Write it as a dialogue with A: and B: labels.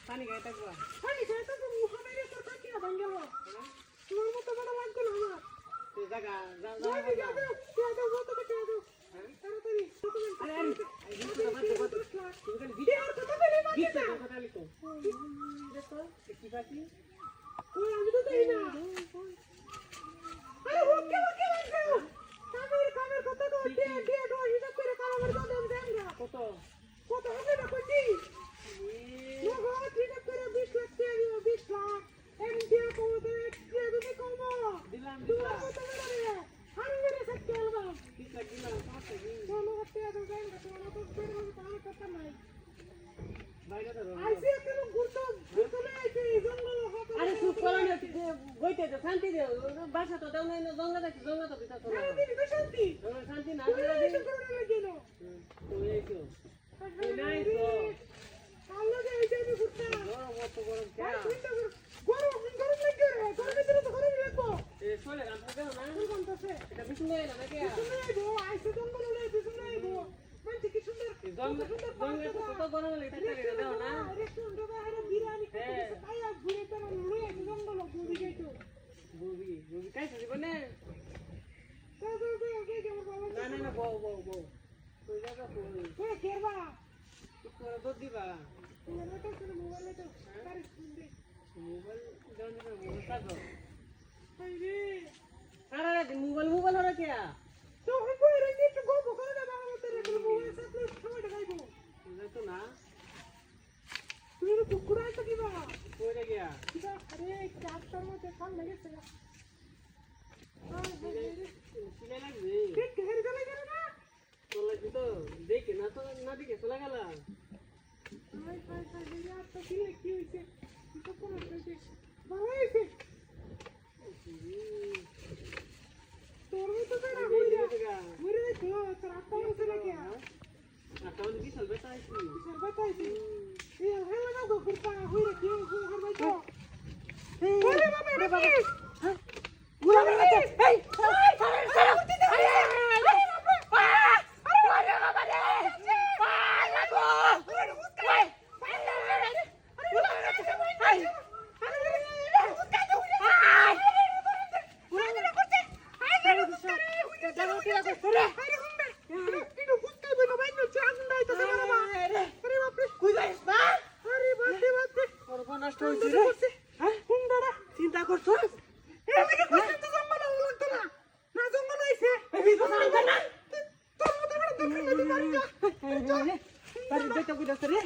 A: পানি গায়ে থাকবা
B: তোমার মতো বড় লাগবে না আমার
A: তুই জায়গা যাও
B: তাড়াতাড়ি
A: আরে আরে তুমি খালি বিট কথা লিখো দেখো কি পাচ্ছি
B: আমি তো দেই না আরে ওকে লাগবে কামের কত তো দিয়ে দো হিসাব করে কামের দাম দেন না
A: কত
B: হবে না কইছি লোগো ঠিক করে 20 লাখ দিয়ে দিও 20 লাখ এমডিয়া কোমতে দিয়ে দিবে কোমো
A: দিলাম
B: কত বড় রে আরে মেরে সত্যি আলবা
A: 20 লাখ দিলাম পাঁচটা দিন
B: কোন করতে দেন না তোমার তো বের হবে তাহলে কথা নাই
A: বাইরে দাও
B: আইসি কেন ঘুরতে আইছি জঙ্গল হবে
A: আরে চুপ করো না বইতে তো শান্তি দাও বাসা তো দাও না জঙ্গল তো ভিতর তো
B: শান্তি
A: শান্তি না
B: তুমি এসে করতে লাগিল
A: তুমি আইছো তুই নাই তো
B: আল্লাহ কে এই যে ঘুরতে
A: মত গরম কে
B: গরম লাগে রে গরমের ভিতরে তো গরম লাগবো
A: এ চলে রান্না দাও না
B: কি বলতেছে
A: এটা বিছু নাই না নাকি
B: শুনে গো আইসি জঙ্গল লই শুনে গো মানে কি সুন্দর
A: জঙ্গল তো কত গরম লাগে এটা দাও না
B: আরে সুন্দর বাইরে বিরিয়ানি খেতে খাইয়া ঘুরে তো লই আইসি জঙ্গল ঘুরে যাইতো
A: বুবি কাইছে জীবনে
B: তো
A: না বউ তুই জায়গা কই
B: কে কেরবা
A: তোরা দুধ দিবা
B: মোবাইল তো তারে শুনবে
A: মোবাইল দাও না মোবাইল কাটো
B: আইরে
A: আরে মোবাইল হলো কি
B: তো কই রে কি তো গো করে না বাবা মতে রে মোবাইল সাথে সময় দেখাইবো
A: তো না
B: তুই তো কুকুরা তো কিবা
A: কই রে গিয়া
B: কিবা আরে চারটার মধ্যে ফোন লেগেছে
A: সিলাই লাগবে
B: ঠিক ঘের গেলে কেন না
A: তোলা তো দেখে না তো না দেখে চলে গেল
B: হাই ইয়ার তো কি হইছে তো কোন হইছে ভালো হইছে তোর তো না ঘুরে তো তোর আত্মা হইছে না কি
A: আকাউন্ট কি চলবে তাইছি
B: बताइए ये हेलो ना को करता हुई रे क्यों कर भाई तो अरे बाबा हां गुला कर ए
A: নষ্ট হইছে রে হ্যাঁ
B: হুন্ডারা
A: চিন্তা করছো
B: এদিকে কষ্ট তো জঙ্গল লাগতো না না জঙ্গল হইছে
A: এই তো না
B: তোর মতো করে দেখে যদি মারি যা
A: বাড়ি যেতে কইতাছ রে